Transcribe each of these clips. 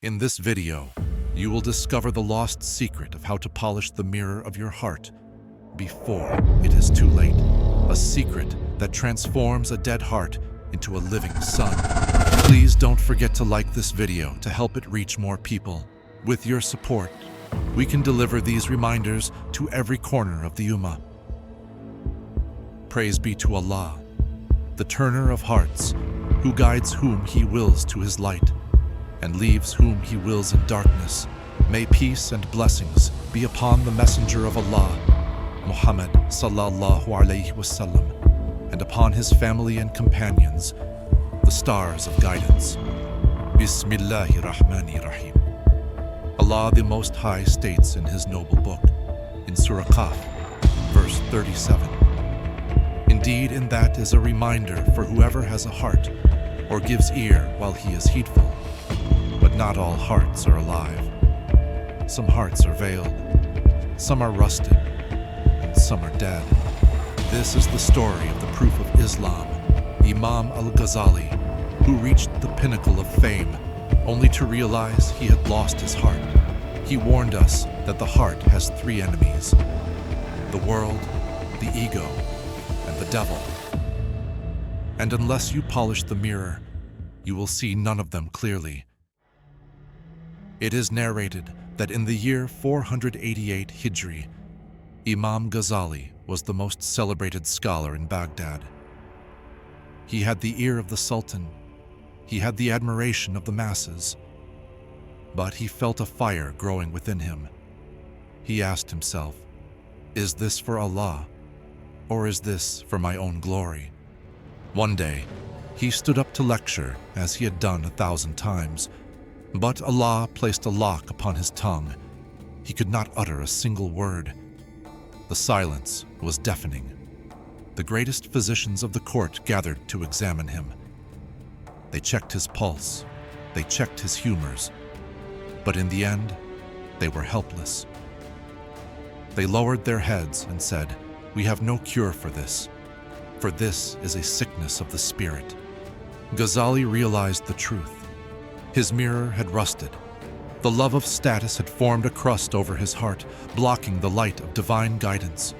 In this video, you will discover the lost secret of how to polish the mirror of your heart before it is too late. A secret that transforms a dead heart into a living sun. Please don't forget to like this video to help it reach more people. With your support, we can deliver these reminders to every corner of the Ummah. Praise be to Allah, the turner of hearts, who guides whom He wills to His light and leaves whom He wills in darkness. May peace and blessings be upon the Messenger of Allah, Muhammad sallallahu alaihi wasallam, and upon his family and companions, the stars of guidance. Bismillahir Rahmanir Rahim. Allah the Most High states in His noble book, in Surah Qaf, verse 37, "Indeed, in that is a reminder for whoever has a heart, or gives ear while he is heedful. But not all hearts are alive. Some hearts are veiled, some are rusted, and some are dead." This is the story of the proof of Islam, Imam Al-Ghazali, who reached the pinnacle of fame only to realize he had lost his heart. He warned us that the heart has three enemies: the world, the ego, and the devil. And unless you polish the mirror, you will see none of them clearly. It is narrated that in the year 488 Hijri, Imam Ghazali was the most celebrated scholar in Baghdad. He had the ear of the Sultan. He had the admiration of the masses. But he felt a fire growing within him. He asked himself, "Is this for Allah, or is this for my own glory?" One day, he stood up to lecture as he had done 1,000 times, but Allah placed a lock upon his tongue. He could not utter a single word. The silence was deafening. The greatest physicians of the court gathered to examine him. They checked his pulse, they checked his humors, but in the end, they were helpless. They lowered their heads and said, "We have no cure for this is a sickness of the spirit." Ghazali realized the truth. His mirror had rusted. The love of status had formed a crust over his heart, blocking the light of divine guidance.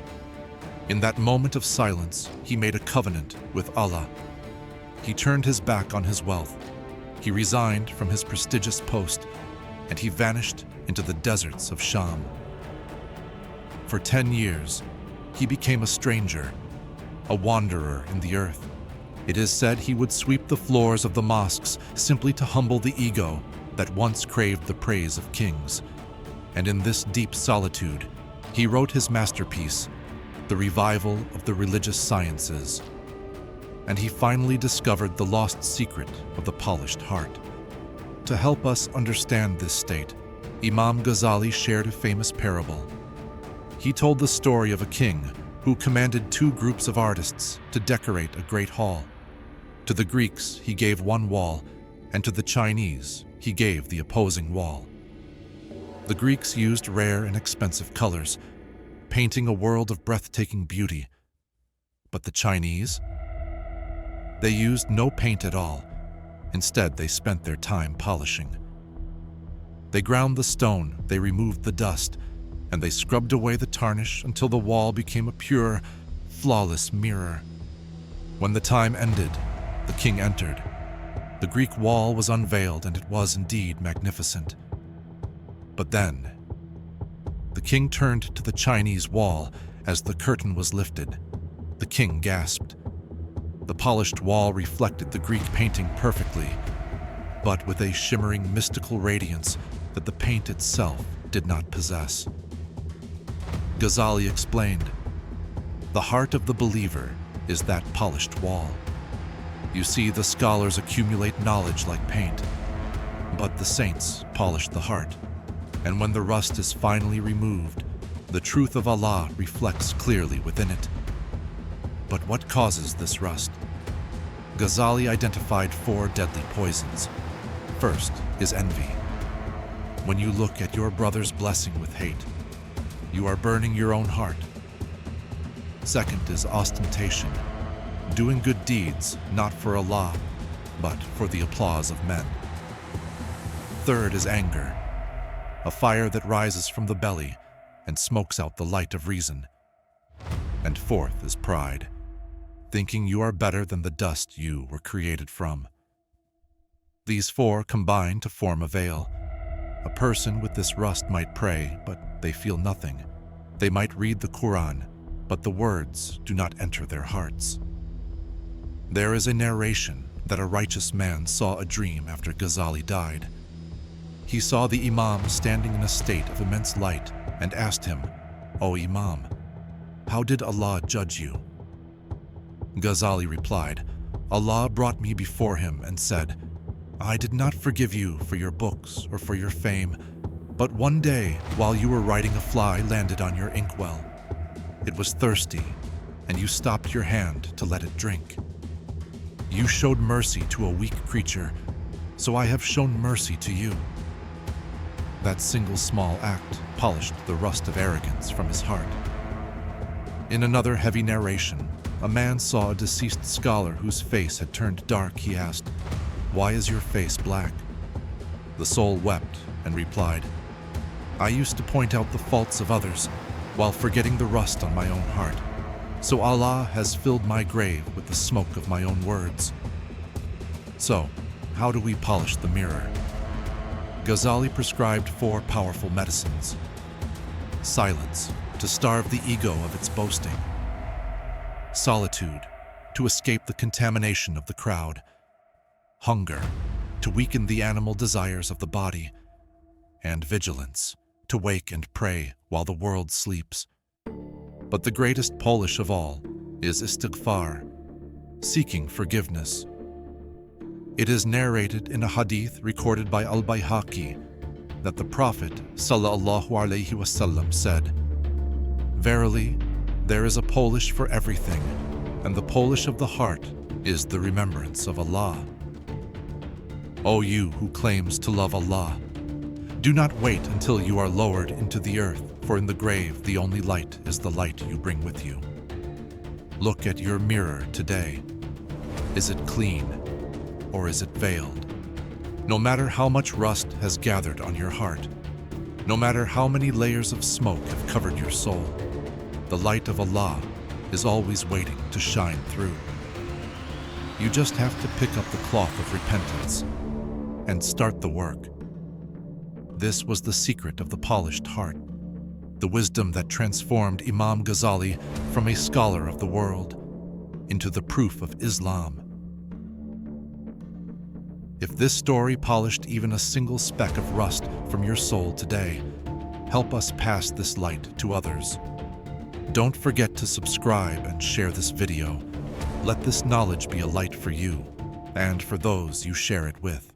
In that moment of silence, he made a covenant with Allah. He turned his back on his wealth. He resigned from his prestigious post, and he vanished into the deserts of Sham. For 10 years, he became a stranger, a wanderer in the earth. It is said he would sweep the floors of the mosques simply to humble the ego that once craved the praise of kings. And in this deep solitude, he wrote his masterpiece, The Revival of the Religious Sciences. And he finally discovered the lost secret of the polished heart. To help us understand this state, Imam Ghazali shared a famous parable. He told the story of a king who commanded 2 groups of artists to decorate a great hall. To the Greeks, he gave one wall, and to the Chinese, he gave the opposing wall. The Greeks used rare and expensive colors, painting a world of breathtaking beauty. But the Chinese? They used no paint at all. Instead, they spent their time polishing. They ground the stone, they removed the dust, and they scrubbed away the tarnish until the wall became a pure, flawless mirror. When the time ended, the king entered. The Greek wall was unveiled, and it was indeed magnificent. But then, the king turned to the Chinese wall as the curtain was lifted. The king gasped. The polished wall reflected the Greek painting perfectly, but with a shimmering mystical radiance that the paint itself did not possess. Ghazali explained, "The heart of the believer is that polished wall. You see, the scholars accumulate knowledge like paint, but the saints polish the heart. And when the rust is finally removed, the truth of Allah reflects clearly within it." But what causes this rust? Ghazali identified 4 deadly poisons. First is envy. When you look at your brother's blessing with hate, you are burning your own heart. Second is ostentation, doing good deeds not for Allah, but for the applause of men. Third is anger, a fire that rises from the belly and smokes out the light of reason. And fourth is pride, thinking you are better than the dust you were created from. These four combine to form a veil. A person with this rust might pray, but they feel nothing. They might read the Quran, but the words do not enter their hearts. There is a narration that a righteous man saw a dream after Ghazali died. He saw the Imam standing in a state of immense light and asked him, "O Imam, how did Allah judge you?" Ghazali replied, "Allah brought me before him and said, 'I did not forgive you for your books or for your fame, but one day while you were writing a fly landed on your inkwell. It was thirsty, and you stopped your hand to let it drink. You showed mercy to a weak creature, so I have shown mercy to you.' That single small act polished the rust of arrogance from his heart." In another heavy narration, a man saw a deceased scholar whose face had turned dark. He asked, "Why is your face black?" The soul wept and replied, "I used to point out the faults of others while forgetting the rust on my own heart. So Allah has filled my grave with the smoke of my own words." So, how do we polish the mirror? Ghazali prescribed 4 powerful medicines. Silence, to starve the ego of its boasting. Solitude, to escape the contamination of the crowd. Hunger, to weaken the animal desires of the body. And vigilance, to wake and pray while the world sleeps. But the greatest polish of all is istighfar, seeking forgiveness. It is narrated in a hadith recorded by al-Bayhaqi that the Prophet ﷺ said, "Verily, there is a polish for everything, and the polish of the heart is the remembrance of Allah." O you who claims to love Allah, do not wait until you are lowered into the earth, for in the grave the only light is the light you bring with you. Look at your mirror today. Is it clean, or is it veiled? No matter how much rust has gathered on your heart, no matter how many layers of smoke have covered your soul, the light of Allah is always waiting to shine through. You just have to pick up the cloth of repentance and start the work. This was the secret of the polished heart, the wisdom that transformed Imam Ghazali from a scholar of the world into the proof of Islam. If this story polished even a single speck of rust from your soul today, help us pass this light to others. Don't forget to subscribe and share this video. Let this knowledge be a light for you and for those you share it with.